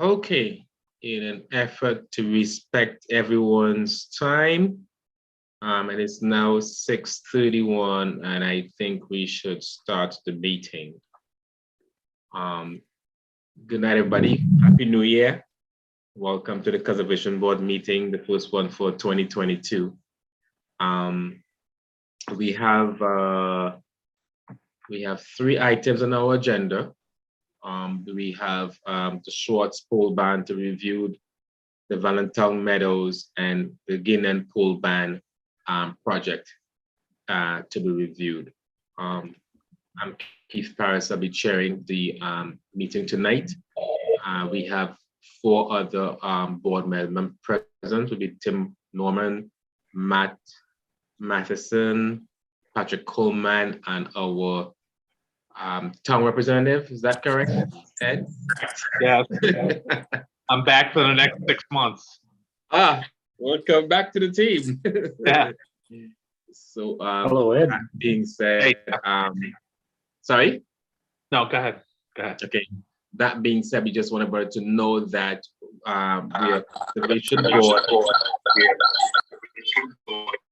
Okay, in an effort to respect everyone's time, and it's now 6:31, and I think we should start the meeting. Um, Good night, everybody. Happy New Year. Welcome to the Conservation Board meeting, the first one for 2022. Um, we have uh, we have 3 items on our agenda. We have the Schwartz pole ban to review, the Valentine Meadows and the Guinan pole ban project to be reviewed. I'm Keith Paris. I'll be chairing the meeting tonight. We have 4 other board members present. Will be Tim Norman, Matt Matheson, Patrick Coleman, and our town representative. Is that correct, Ed? Yes, I'm back for the next 6 months. Welcome back to the team. Yeah. So, Hello, Ed. that being said, Hey. Sorry? No, go ahead. Okay. That being said, we just want everybody to know that we are conservation board.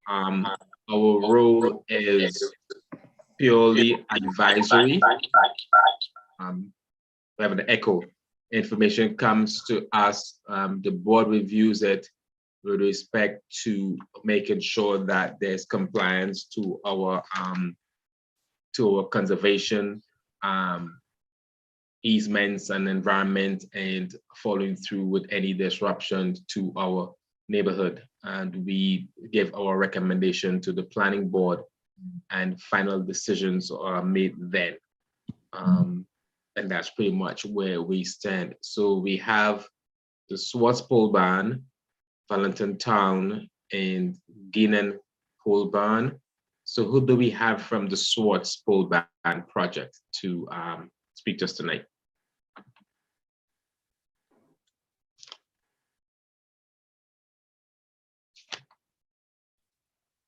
Our role is purely advisory. We have the echo. Information comes to us, the board reviews it with respect to making sure that there's compliance to our conservation easements and environment, and following through with any disruption to our neighborhood. And we give our recommendation to the planning board, and final decisions are made then. And that's pretty much where we stand. So we have the Swartz pole ban, Valentine Town, and Guinan pole ban. So who do we have from the Swartz pole ban project to speak to us tonight?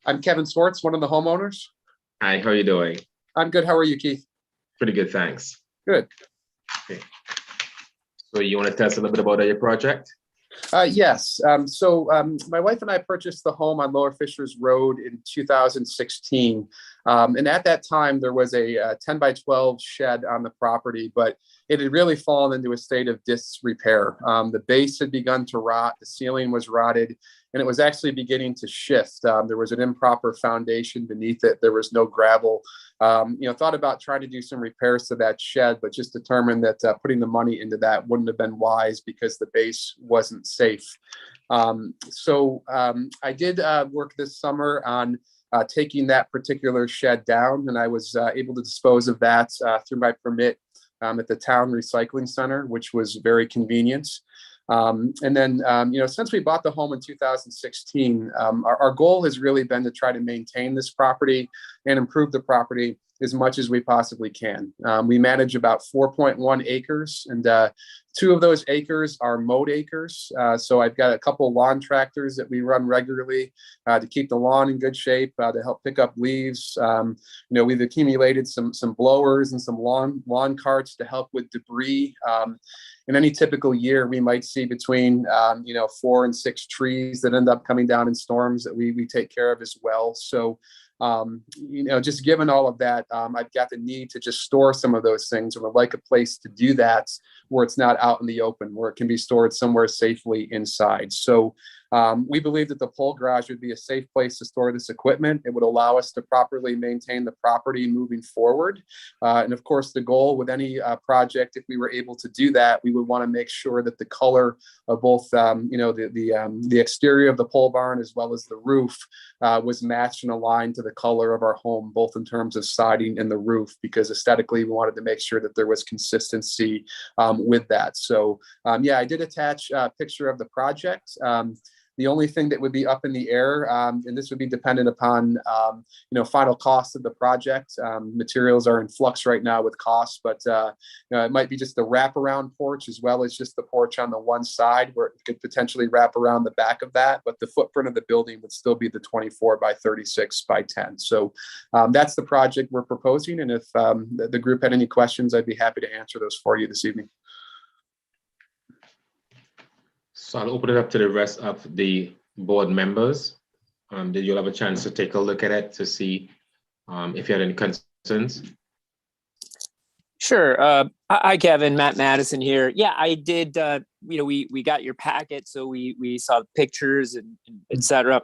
I'm Kevin Swartz, one of the homeowners. Hi, how are you doing? I'm good. How are you, Keith? Pretty good, thanks. Good. Okay. So you want to tell us a little bit about your project? Yes. My wife and I purchased the home on Lower Fishers Road in 2016. And at that time, there was a 10 by 12 shed on the property, but it had really fallen into a state of disrepair. The base had begun to rot, the ceiling was rotted, and it was actually beginning to shift. There was an improper foundation beneath it. There was no gravel. Thought about trying to do some repairs to that shed, but just determined that putting the money into that wouldn't have been wise because the base wasn't safe. I did work this summer on taking that particular shed down, and I was able to dispose of that through my permit at the town recycling center, which was very convenient. Since we bought the home in 2016, our goal has really been to try to maintain this property and improve the property as much as we possibly can. We manage about 4.1 acres, and 2 of those acres are mowed acres. So I've got a couple lawn tractors that we run regularly to keep the lawn in good shape, to help pick up leaves. We've accumulated some blowers and some lawn carts to help with debris. In any typical year, we might see between 4 and 6 trees that end up coming down in storms that we take care of as well. So just given all of that, I've got the need to just store some of those things, and would like a place to do that where it's not out in the open, where it can be stored somewhere safely inside. So we believe that the pole garage would be a safe place to store this equipment. It would allow us to properly maintain the property moving forward. And of course, the goal with any project, if we were able to do that, we would want to make sure that the color of both, the exterior of the pole barn as well as the roof was matched and aligned to the color of our home, both in terms of siding and the roof, because aesthetically we wanted to make sure that there was consistency with that. So I did attach a picture of the project. The only thing that would be up in the air, and this would be dependent upon, final cost of the project. Materials are in flux right now with costs, but it might be just the wraparound porch as well as just the porch on the one side, where it could potentially wrap around the back of that. But the footprint of the building would still be the 24 by 36 by 10. So that's the project we're proposing. And if the group had any questions, I'd be happy to answer those for you this evening. So I'll open it up to the rest of the board members. That you'll have a chance to take a look at it to see if you had any concerns. Sure. Hi, Kevin. Matt Madison here. Yeah, I did. We got your packet, so we saw the pictures and et cetera.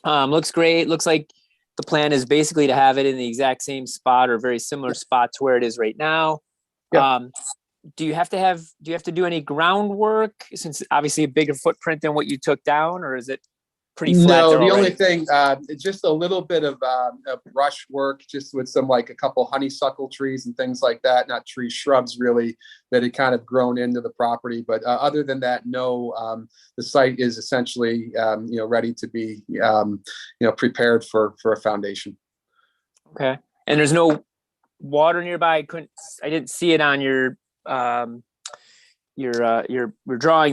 Looks great. Looks like the plan is basically to have it in the exact same spot or very similar spot to where it is right now. Yeah. Do you have to do any groundwork, since obviously a bigger footprint than what you took down, or is it pretty flat No, there the only already? thing, just a little bit of brush work, just with some, like a couple honeysuckle trees and things like that, not trees, shrubs really, that had kind of grown into the property. But other than that, no, the site is essentially, ready to be, prepared for a foundation. Okay. And there's no water nearby. I didn't see it on your drawing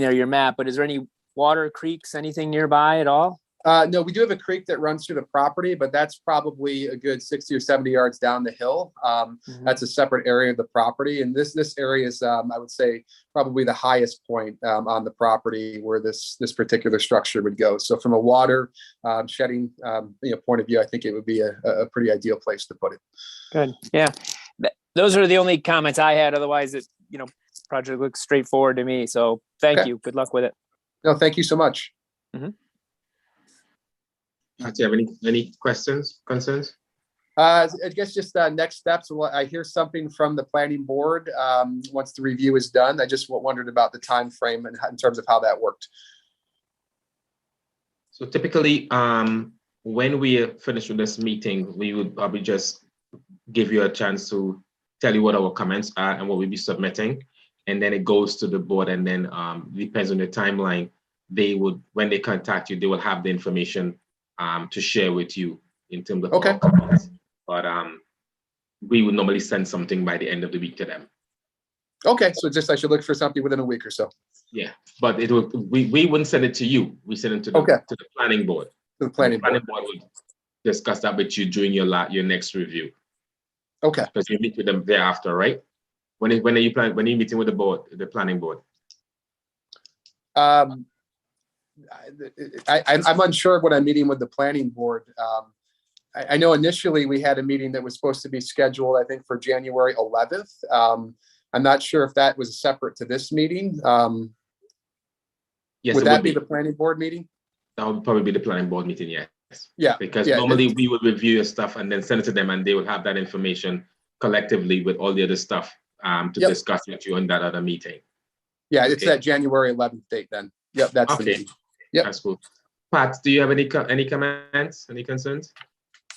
there, your map, but is there any water, creeks, anything nearby at all? No, we do have a creek that runs through the property, but that's probably a good 60 or 70 yards down the hill. That's a separate area of the property. And this area is, I would say, probably the highest point on the property where this particular structure would go. So from a water shedding point of view, I think it would be a pretty ideal place to put it. Good. Yeah. Those are the only comments I had. Otherwise, project looks straightforward to me. So thank Okay. you. Good luck with it. No, thank you so much. Do you have any questions, concerns? I guess just next steps. Well, I hear something from the planning board once the review is done. I just wondered about the time frame and in terms of how that worked. So typically, when we are finished with this meeting, we would probably just give you a chance to tell you what our comments are and what we'll be submitting. And then it goes to the board, and then depends on the timeline. When they contact you, they will have the information to share with you in terms of Okay. our comments. But we would normally send something by the end of the week to them. Okay, so just I should look for something within a week or so. Yeah, but we wouldn't send it to you. We send it to Okay. to the planning board. To the planning board. would discuss that with you during your next review, Okay. because you meet with them thereafter, right? When are you meeting with the planning board? I'm unsure of what I'm meeting with the planning board. I know initially we had a meeting that was supposed to be scheduled, I think, for January 11th. I'm not sure if that was separate to this meeting. Yes, Would it that be the planning board meeting? That would probably be the planning board meeting, yes. Yeah. Because yeah, normally we would review your stuff and then send it to them, and they will have that information collectively with all the other stuff to Yep. discuss with you in that other meeting. Yeah, it's Okay. that January 11th date then. Yep, that's the Okay. meeting. Yep. That's cool. Pat, do you have any comments, any concerns?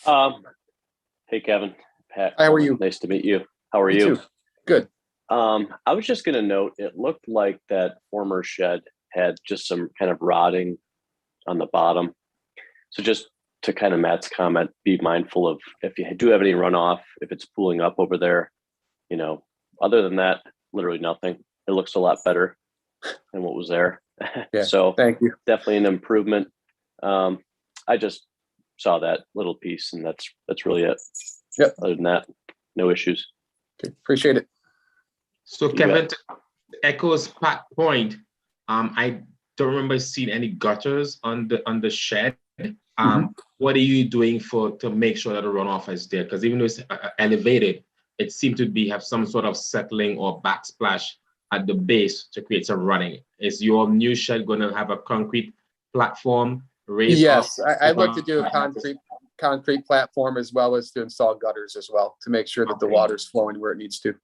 Hey, Kevin. Pat. How are you? Nice to meet you. How are Me you? too. Good. I was just going to note, it looked like that former shed had just some kind of rotting on the bottom. So just to kind of Matt's comment, be mindful of if you do have any runoff, if it's pooling up over there, other than that, literally nothing. It looks a lot better than what was there. Yeah. So Thank you. definitely an improvement. I just saw that little piece, and that's really it. Yep. Other than that, no issues. Okay, appreciate it. So You Kevin, to echoes Pat's point, I don't remember seeing any gutters on the shed. What are you doing to make sure that the runoff is there? Because even though it's elevated, it seemed to have some sort of settling or backsplash at the base to create some running. Is your new shed going to have a concrete platform raised? Yes, up? I'd like to do a concrete platform, as well as to install gutters as well, to make sure that the Okay. water's flowing where it needs to.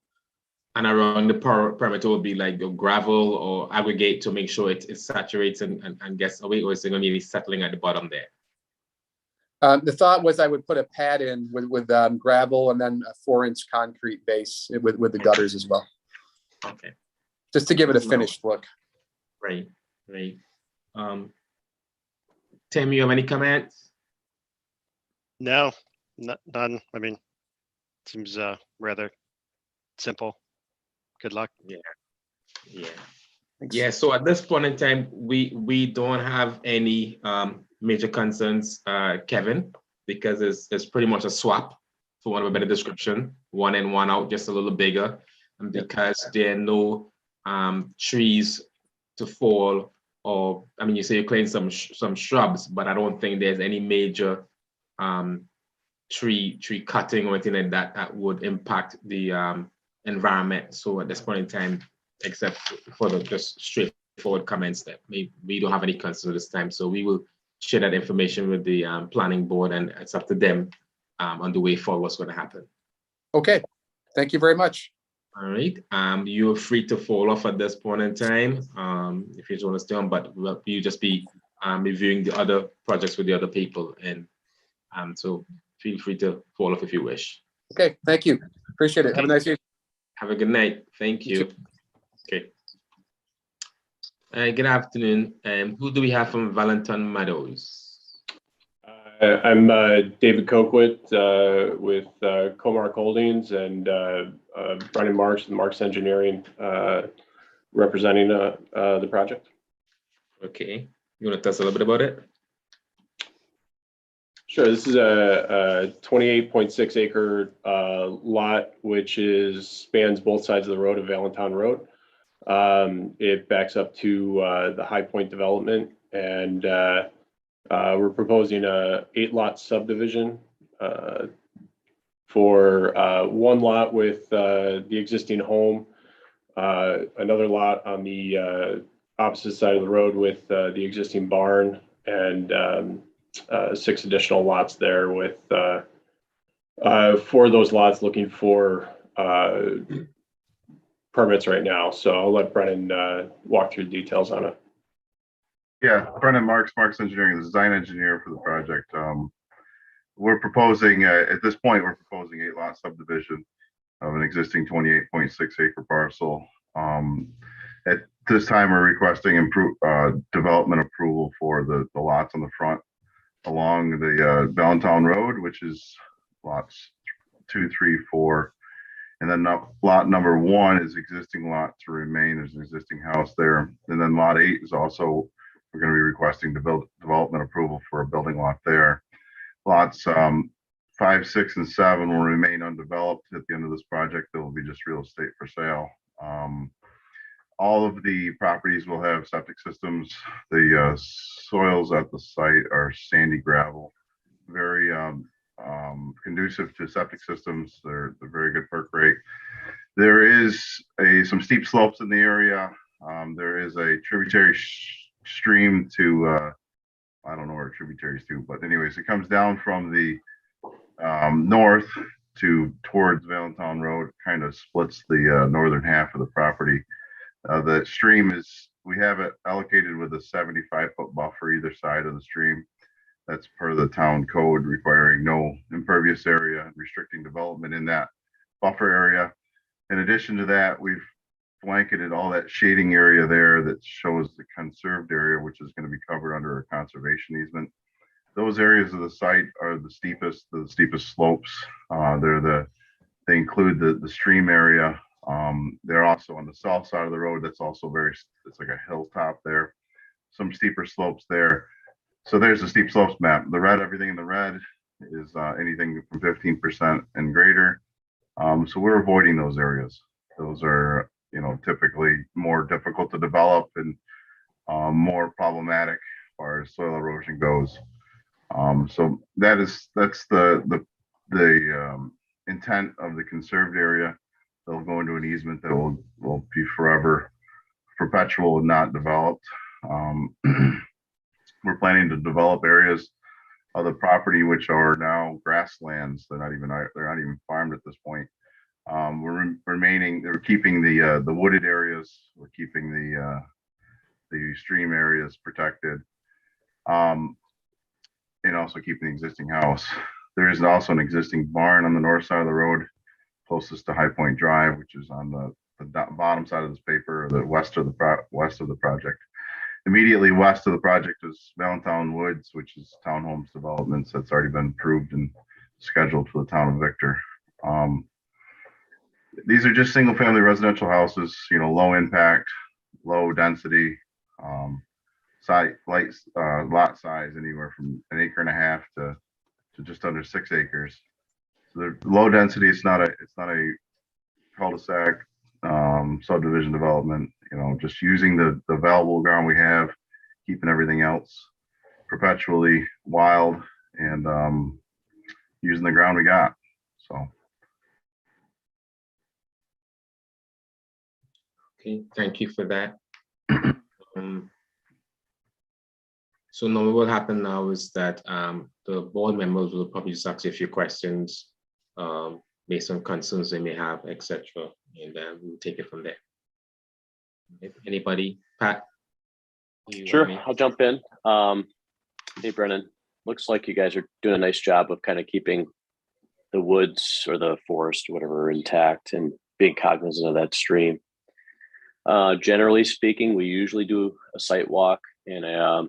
And around the perimeter will be like your gravel or aggregate to make sure it saturates and gets away, or is it going to be settling at the bottom there? The thought was I would put a pad in with gravel and then a 4-inch concrete base with the gutters as well, Okay, just to give it a finished look. great. Tim, you have any comments? No, none. I mean, seems rather simple. Good luck. Thanks. Yeah, so at this point in time, we don't have any major concerns, Kevin, because it's pretty much a swap, for want of a better description, one in, one out, just a little bigger. And because there are no trees to fall or, I mean, you say you're clearing some shrubs, but I don't think there's any major tree cutting or anything like that that would impact the environment. So at this point in time, except for the just straightforward comments that we don't have any concerns this time. So we will share that information with the planning board, and it's up to them on the way forward what's going to happen. Okay, thank you very much. All right. You're free to fall off at this point in time if you just want to stay on, but you just be reviewing the other projects with the other people, and so feel free to fall off if you wish. Okay, thank you. Appreciate it. Have a nice evening. Have a good night. Thank You you. Okay. Good afternoon. Who do we have from Valentine Meadows? I'm David Coquit with Comark Holdings, and Brendan Marks with Marks Engineering representing the project. Okay. You want to tell us a little bit about it? Sure. This is a 28.6 acre lot, which spans both sides of the road of Valentine Road. It backs up to the High Point development, and we're proposing a 8-lot subdivision for one lot with the existing home, another lot on the opposite side of the road with the existing barn, and 6 additional lots there with 4 of those lots looking for permits right now. So I'll let Brennan walk through the details on it. Yeah, Brendan Marks, Marks Engineering, the design engineer for the project. We're proposing, at this point, we're proposing 8-lot subdivision of an existing 28.6 acre parcel. At this time, we're requesting development approval for the lots on the front along the Valentine Road, which is lots 2, 3, 4. And then lot number 1 is existing lot to remain. There's an existing house there. And then lot 8 is also, we're going to be requesting development approval for a building lot there. Lots 5, 6, and 7 will remain undeveloped at the end of this project. There will be just real estate for sale. All of the properties will have septic systems. The soils at the site are sandy gravel, very conducive to septic systems. They're very good perk rate. There is some steep slopes in the area. There is a tributary stream to I don't know where tributaries to, but anyways, it comes down from the north towards Valentine Road, kind of splits the northern half of the property. The stream we have it allocated with a 75-foot buffer either side of the stream. That's per the town code, requiring no impervious area, restricting development in that buffer area. In addition to that, we've blanketed all that shading area there that shows the conserved area, which is going to be covered under a conservation easement. Those areas of the site are the steepest slopes. They include the stream area. They're also on the south side of the road. That's also it's like a hilltop there. Some steeper slopes there. So there's the steep slopes map. Everything in the red is anything from 15% and greater. So we're avoiding those areas. Those are, typically more difficult to develop and more problematic as far as soil erosion goes. So that's the intent of the conserved area. They'll go into an easement that will be forever perpetual and not developed. We're planning to develop areas of the property which are now grasslands. They're not even farmed at this point. We're keeping the wooded areas. We're keeping the stream areas protected, and also keeping the existing house. There is also an existing barn on the north side of the road, closest to High Point Drive, which is on the bottom side of this paper, the west of the project. Immediately west of the project is Valentine Woods, which is townhomes developments that's already been approved and scheduled for the town of Victor. These are just single family residential houses, low impact, low density, lot size anywhere from 1.5 acres to just under 6 acres. So they're low density. It's not a cul-de-sac subdivision development. Just using the available ground we have keeping everything else perpetually wild and using the ground we got. So. Okay, thank you for that. So now what will happen now is that the board members will probably just ask you a few questions based on concerns they may have, etc. And we'll take it from there. Anybody? Pat? You Sure, want me- I'll jump in. Hey, Brennan, looks like you guys are doing a nice job of kind of keeping the woods or the forest, whatever, intact and being cognizant of that stream. Generally speaking, we usually do a site walk, and I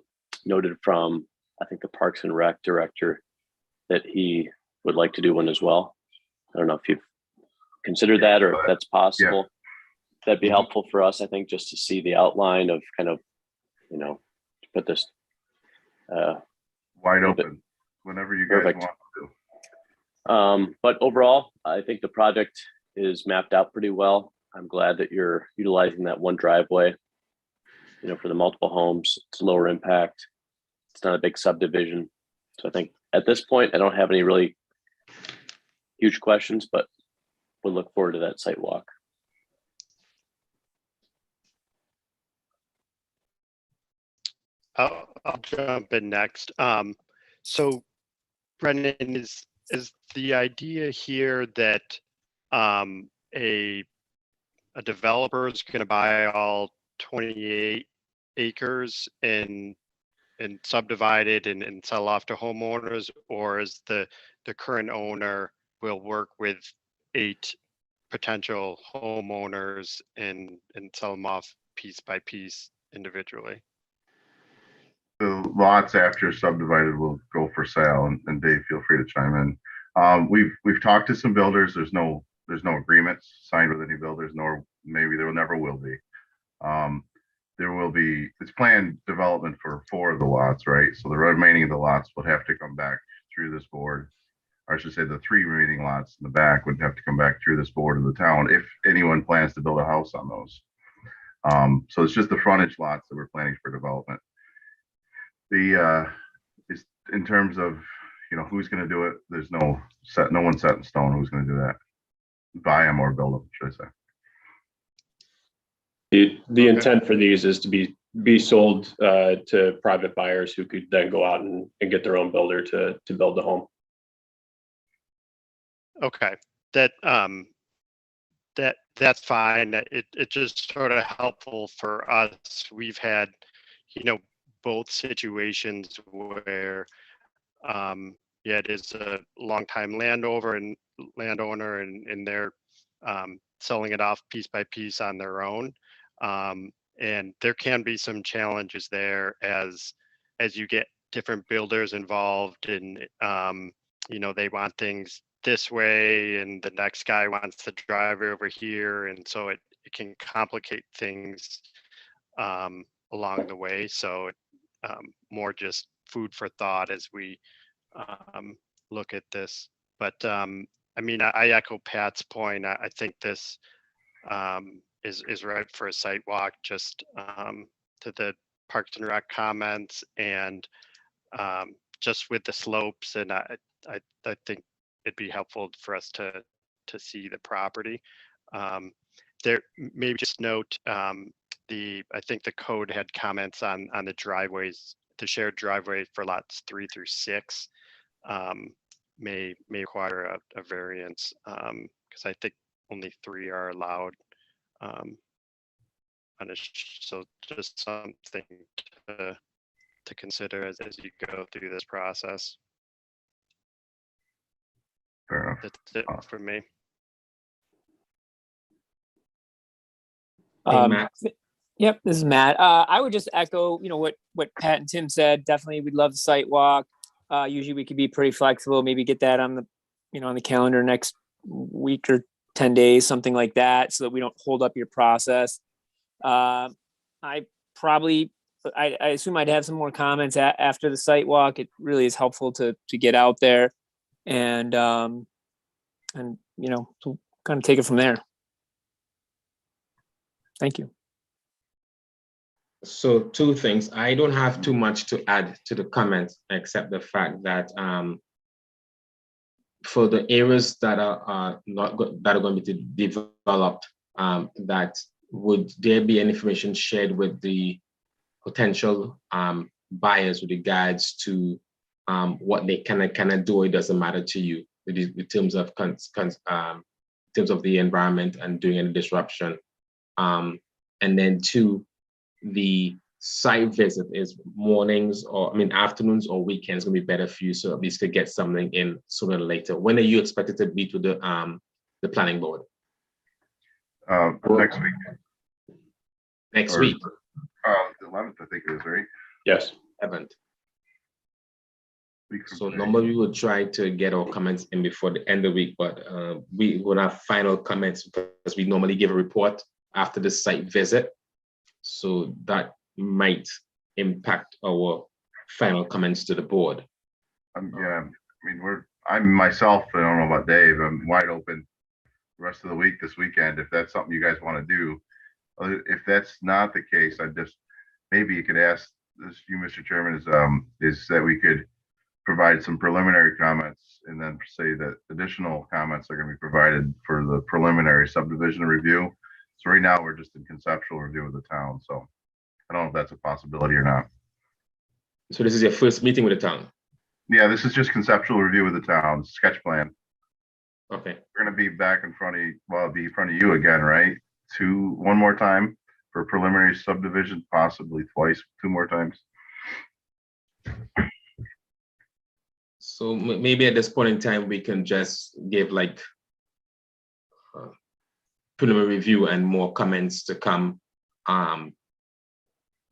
noted from, I think, the Parks and Rec director that he would like to do one as well. I don't know if you've considered that or if that's possible. That'd be helpful for us, I think, just to see the outline of kind of, you know, to put this Wide open, whenever you guys Perfect. want to. But overall, I think the project is mapped out pretty well. I'm glad that you're utilizing that one driveway, you know, for the multiple homes. It's lower impact. It's not a big subdivision. So I think at this point, I don't have any really huge questions, but we'll look forward to that site walk. I'll jump in next. So Brendan, is the idea here that a developer is going to buy all 28 acres and subdivide it and sell off to homeowners, or is the current owner will work with 8 potential homeowners and sell them off piece by piece individually? The lots after subdivided will go for sale, and Dave, feel free to chime in. We've talked to some builders. There's no agreements signed with any builders, nor maybe there never will be. There will be, it's planned development for 4 of the lots, right? So the remaining of the lots would have to come back through this board. Or I should say the 3 remaining lots in the back would have to come back through this board of the town if anyone plans to build a house on those. So it's just the frontage lots that we're planning for development. Is in terms of, you know, who's going to do it, there's no one set in stone who's going to do that. Buy them or build them, should I say. The intent for these is to be sold to private buyers who could then go out and get their own builder to build the home. Okay, that's fine. It just sort of helpful for us. We've had, you know, both situations where it is a longtime landowner and they're selling it off piece by piece on their own. And there can be some challenges there as you get different builders involved, and you know, they want things this way and the next guy wants the driveway over here, and so it can complicate things along the way. So more just food for thought as we look at this. But I mean, I echo Pat's point. I think this is right for a site walk, just to the Parks and Rec comments, and just with the slopes. And I think it'd be helpful for us to see the property. There, maybe just note I think the code had comments on the driveways, the shared driveway for lots 3 through 6 may require a variance, because I think only 3 are allowed. So just something to consider as you go through this process. Fair enough. That's it for me. Hey, Matt. Yep, this is Matt. I would just echo, you know, what Pat and Tim said. Definitely, we'd love the site walk. Usually, we could be pretty flexible. Maybe get that on the calendar next week or 10 days, something like that, so that we don't hold up your process. I assume I'd have some more comments after the site walk. It really is helpful to get out there and you know, to kind of take it from there. Thank you. So two things. I don't have too much to add to the comments, except the fact that for the areas that are not that are going to be developed, that would there be any information shared with the potential buyers with regards to what they cannot do? It doesn't matter to you in terms of the environment and doing any disruption. And then two, the site visit is mornings or afternoons or weekends gonna be better for you, so at least to get something in sooner than later. When are you expected to meet with the planning board? Next week, Next Or- week, the 11th, I think it is, right? Yes. haven't. Week from So today. normally we would try to get our comments in before the end of the week, but we will have final comments because we normally give a report after the site visit. So that might impact our final comments to the board. Yeah, I mean, I'm myself, I don't know about Dave, I'm wide open the rest of the week, this weekend, if that's something you guys want to do. If that's not the case, maybe you could ask this, you, Mr. Chairman, is that we could provide some preliminary comments and then say that additional comments are going to be provided for the preliminary subdivision review. So right now, we're just in conceptual review of the town, so I don't know if that's a possibility or not. So this is your first meeting with the town? Yeah, this is just conceptual review of the town, sketch plan. Okay. We're gonna be back in front of, be in front of you again, right? One more time for preliminary subdivision, possibly twice, 2 more times. So maybe at this point in time, we can just give like preliminary review and more comments to come at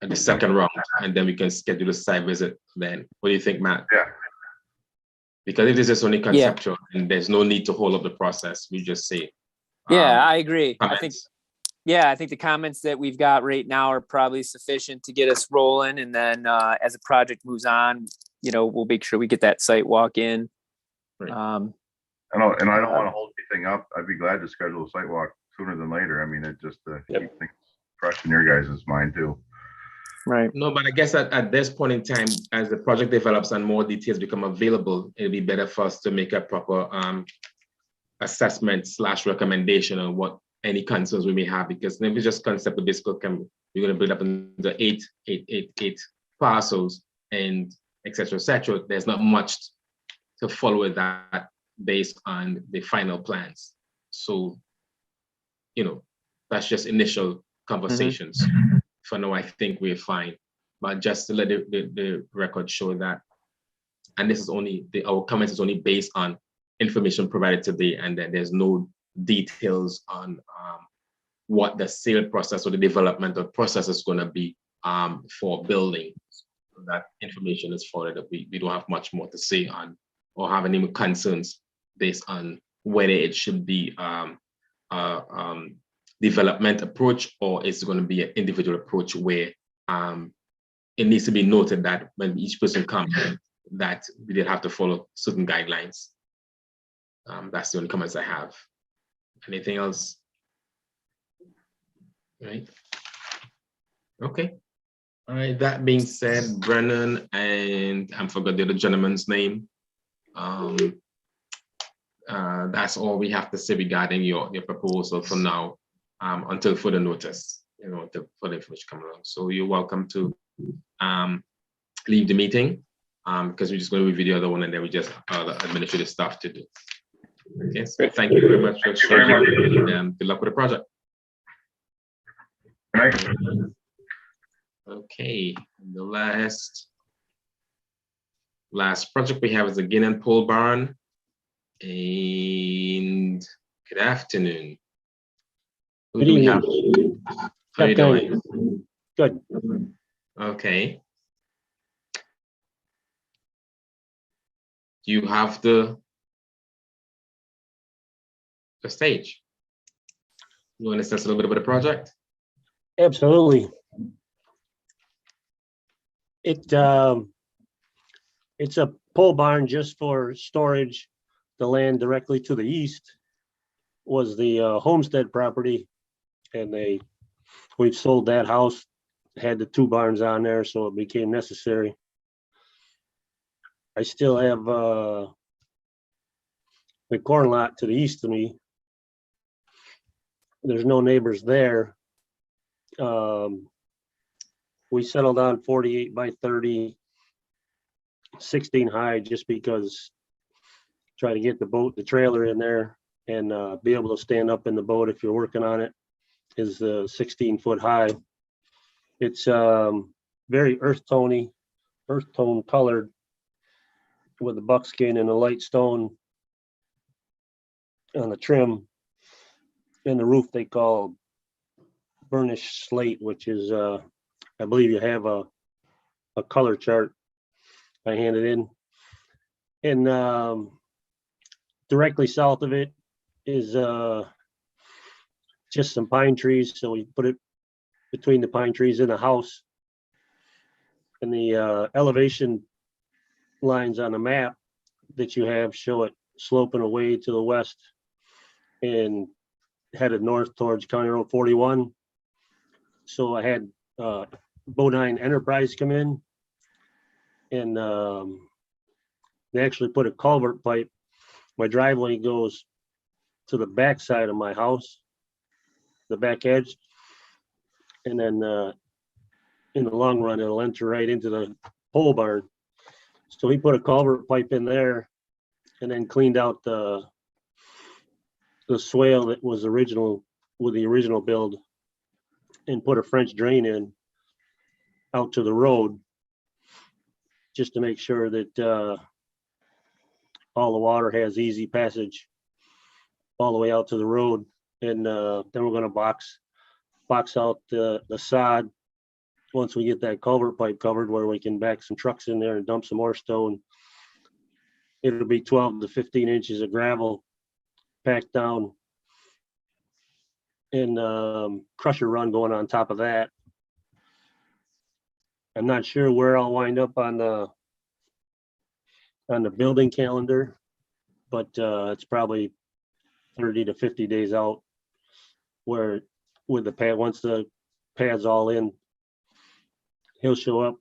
the second round, and then we can schedule a site visit then. What do you think, Matt? Yeah. Because if this is only conceptual and there's no need to hold up the process, we just say. Yeah, I agree. I think, comments. yeah, I think the comments that we've got right now are probably sufficient to get us rolling. And then as the project moves on, we'll make sure we get that site walk in. Right. I don't want to hold anything up. I'd be glad to schedule a site walk sooner than later. I mean, it just keep things fresh in your guys' mind too. Right. No, but I guess at this point in time, as the project develops and more details become available, it'll be better for us to make a proper assessment / recommendation on what any concerns we may have, because if it's just concept of this, we're going to build up into eight parcels and et cetera, there's not much to follow with that based on the final plans. So, that's just initial conversations. For now, I think we're fine, but just to let the record show that, and this is only, our comments is only based on information provided today, and that there's no details on what the sale process or the developmental process is going to be for building. So that information is forwarded. We don't have much more to say on or have any concerns based on whether it should be development approach or it's going to be an individual approach where it needs to be noted that when each person comes, that we did have to follow certain guidelines. That's the only comments I have. Anything else? Right. Okay. All right. That being said, Brennan and I forgot the other gentleman's name. That's all we have to say regarding your proposal for now, until further notice, until further information comes along. So you're welcome to leave the meeting because we're just going to review the other one and then we just administrative stuff to do. Okay, so thank you very much for sharing and good luck with the project. Right. Okay, the last project we have is the Guinan Pole Barn. And good afternoon. Who do we have? How are you doing? Good. Okay. Do you have the stage? You want to discuss a little bit about the project? Absolutely. It's a pole barn just for storage. The land directly to the east was the homestead property, and we've sold that house had the 2 barns on there, so it became necessary. I still have the corn lot to the east of me. There's no neighbors there. We settled on 48 by 30, 16 high, just because try to get the trailer in there and be able to stand up in the boat if you're working on it, is 16-foot high. It's very earth tone colored with the buckskin and a light stone on the trim, and the roof they call burnished slate, which is I believe you have a color chart I handed in. And directly south of it is just some pine trees, so we put it between the pine trees and the house. And the elevation lines on the map that you have show it sloping away to the west and headed north towards County Road 41. So I had Bodine Enterprise come in, and they actually put a culvert pipe. My driveway goes to the back side of my house, the back edge, and then in the long run it'll enter right into the pole barn. So he put a culvert pipe in there and then cleaned out the swale that was original with the original build, and put a French drain in out to the road, just to make sure that all the water has easy passage all the way out to the road. And then we're going to box out the sod once we get that culvert pipe covered, where we can back some trucks in there and dump some more stone. It'll be 12 to 15 inches of gravel packed down, and crusher run going on top of that. I'm not sure where I'll wind up on the building calendar, but it's probably 30 to 50 days out, where with the pad, once the pad's all in, he'll show up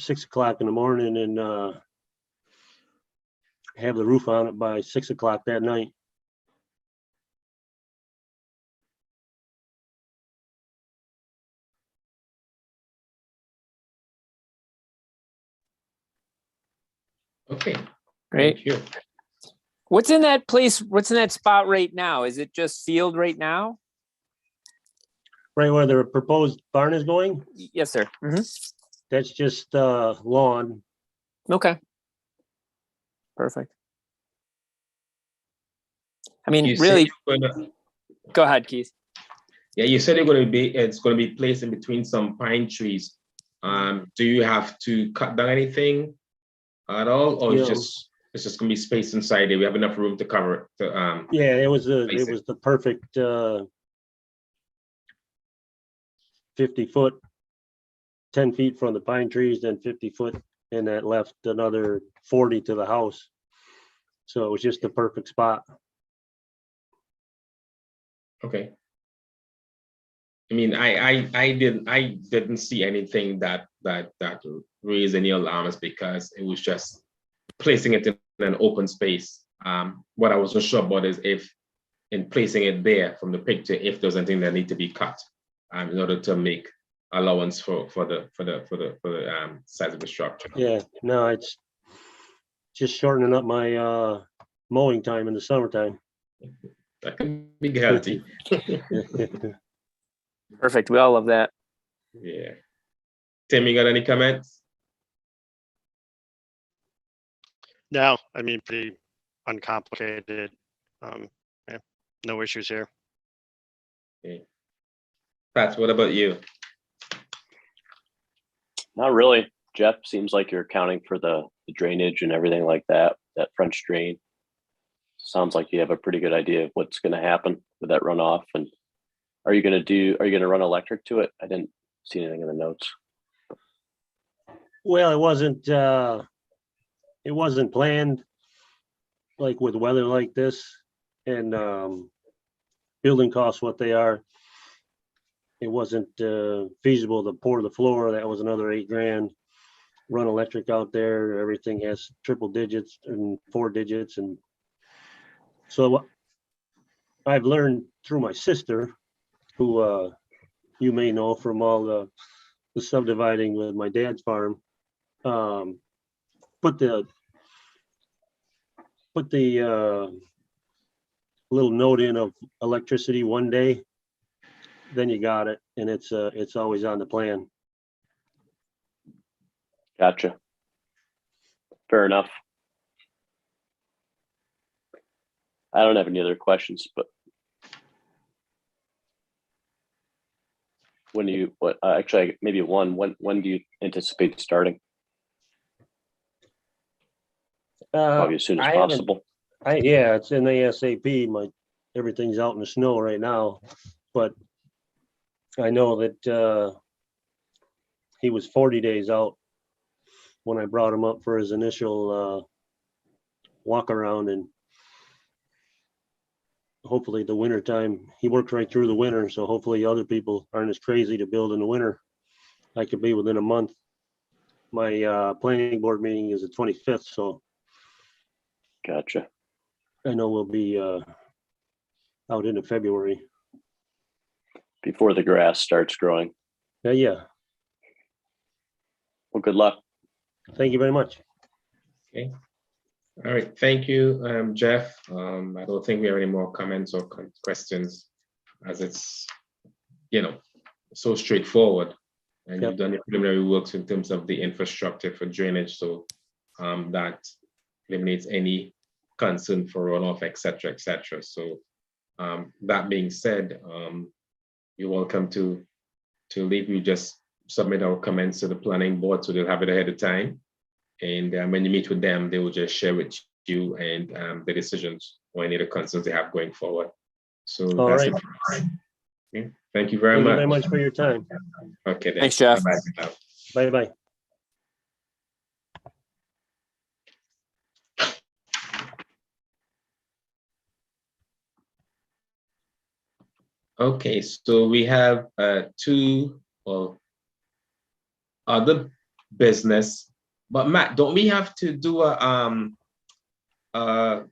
6 o'clock in the morning and have the roof on it by 6 o'clock that night. Okay, Great. thank you. What's in that place? What's in that spot right now? Is it just field right now? Right where the proposed barn is going, Yes, sir. that's just lawn. Okay. Perfect. I mean, You said really, you're gonna- go ahead, Keith. Yeah, you said it's gonna be placed in between some pine trees. Do you have to cut down anything at all, or Yeah. it's just gonna be spaced inside it? We have enough room to cover it. Yeah, it was Basic. the perfect 50 foot, 10 feet from the pine trees, then 50 foot, and that left another 40 to the house. So it was just the perfect spot. Okay. I mean, I didn't see anything that raised any alarms, because it was just placing it in an open space. What I wasn't sure about is if, in placing it there from the picture, if there's anything that need to be cut in order to make allowance for the size of the structure. Yeah, no, it's just shortening up my mowing time in the summertime. That can be healthy. Perfect. We all love that. Yeah. Tim, you got any comments? No, I mean, pretty uncomplicated. Yeah, no issues here. Okay. Pat, what about you? Not really. Jeff, seems like you're accounting for the drainage and everything like that, that French drain. Sounds like you have a pretty good idea of what's going to happen with that runoff. And are you going to run electric to it? I didn't see anything in the notes. Well, it wasn't planned, like with weather like this and building costs what they are. it wasn't feasible to pour the floor. That was another 8 grand. Run electric out there. Everything has triple digits and 4 digits. And so I've learned through my sister, who you may know from all the subdividing with my dad's farm, put the little note in of electricity one day, then you got it, and it's always on the plan. Gotcha. Fair enough. I don't have any other questions, but when do you, actually, maybe one, when do you anticipate starting? Probably as soon as I haven't- possible. Yeah, it's in ASAP. Everything's out in the snow right now, but I know that he was 40 days out when I brought him up for his initial walk around, and hopefully the winter time, he worked right through the winter, so hopefully other people aren't as crazy to build in the winter. I could be within a month. My planning board meeting is the 25th, so Gotcha. I know we'll be out into February. Before the grass starts growing. Yeah. Well, good luck. Thank you very much. Okay. All right. Thank you, Jeff. I don't think we have any more comments or questions, as it's, so straightforward. And Yep. you've done the preliminary works in terms of the infrastructure for drainage, so that eliminates any concern for runoff, et cetera. So that being said, you're welcome to leave. We just submit our comments to the planning board, so they'll have it ahead of time. And when you meet with them, they will just share with you and the decisions or any of the concerns they have going forward. So All that's right. it. Okay. Thank you very Thank you much. very much for your time. Okay, then. Thanks, Jeff. Bye-bye for now. Bye-bye. Okay, so we have two other business, but Matt, don't we have to do that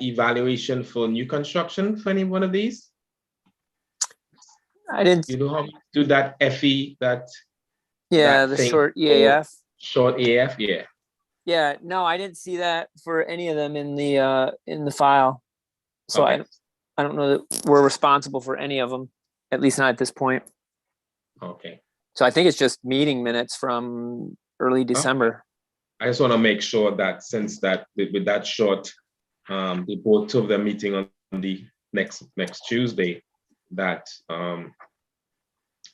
evaluation for new construction for any one of these? I didn't, You know how you do that FE, that yeah, that the thing short for- EAF. short AF? Yeah. Yeah, no, I didn't see that for any of them in the file. So Okay. I don't know that we're responsible for any of them, at least not at this point. Okay. So I think it's just meeting minutes from early December. I just want to make sure that since that with that short, the both of them meeting on the next Tuesday, that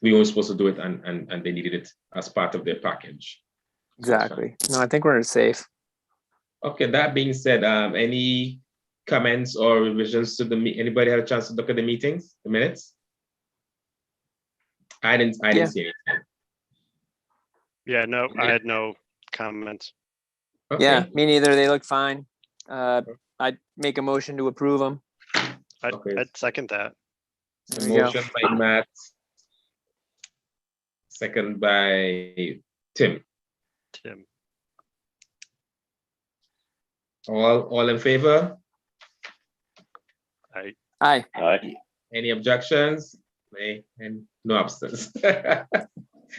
we were supposed to do it and they needed it as part of their package. Exactly. No, I think we're safe. Okay, that being said, any comments or revisions to anybody had a chance to look at the meetings, the minutes? I didn't Yeah. see anything. Yeah, no, I had no comments. Okay. Yeah, me neither. They look fine. I'd make a motion to approve them. Okay. I'd second that. So There you go. motion by Matt, second by Tim. Tim. All in favor? I Aye. Aye. Any objections? And no abstentions.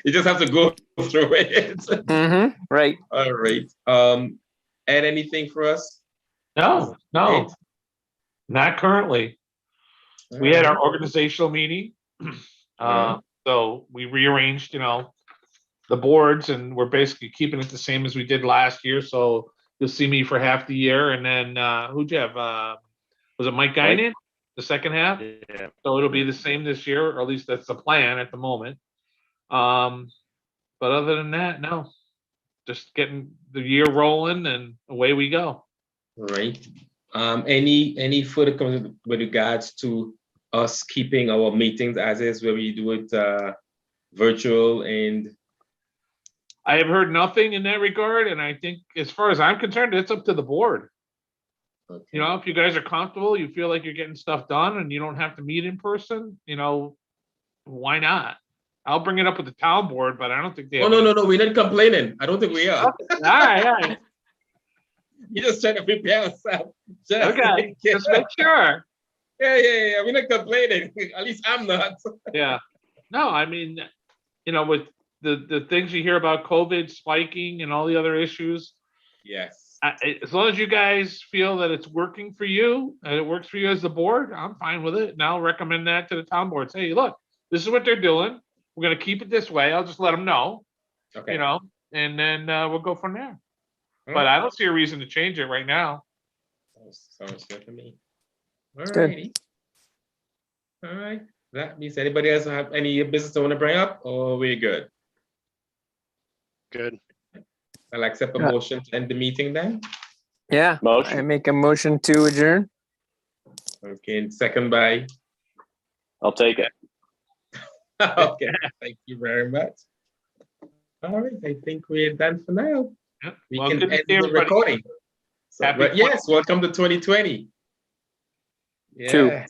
You just have to go through it. Mm-hmm. Right. All right. Add anything for us? No, Great. not currently. We had our organizational meeting. Yeah. So we rearranged, the boards, and we're basically keeping it the same as we did last year. So you'll see me for half the year, and then who'd you have? Was it Mike Guinan, the second half? yeah. So it'll be the same this year, or at least that's the plan at the moment. But other than that, no. Just getting the year rolling and away we go. Right. Any further comments with regards to us keeping our meetings as is, where we do it virtual and I have heard nothing in that regard, and I think as far as I'm concerned, it's up to the board. okay. If you guys are comfortable, you feel like you're getting stuff done and you don't have to meet in person, why not? I'll bring it up with the town board, but I don't think they. Oh, have no, any- no, no, we're not complaining. I don't think we are. All right, all right. You're just trying to prepare ourselves. Just Okay, just make sure. Yeah. We're not complaining. At least I'm not. Yeah. No, I mean, with the things you hear about COVID spiking and all the other issues, Yes. as long as you guys feel that it's working for you and it works for you as the board, I'm fine with it. And I'll recommend that to the town board. Say, look, this is what they're doing. We're gonna keep it this way. I'll just let them know, Okay. and then we'll go from there. But I don't see a reason to change it right now. Sounds good to me. good. Alrighty. All right. That means anybody else have any business they want to bring up, or we're good? Good. I'll accept a Yeah. motion to end the meeting then. Yeah, I Motion, make a motion to adjourn. Okay, and second by. I'll take it. Okay, thank you very much. All right, I think we're done for now. Yep. We Well, can good to end see the everybody. recording. So, Happy but yes, welcome to 2020. Two. Yes.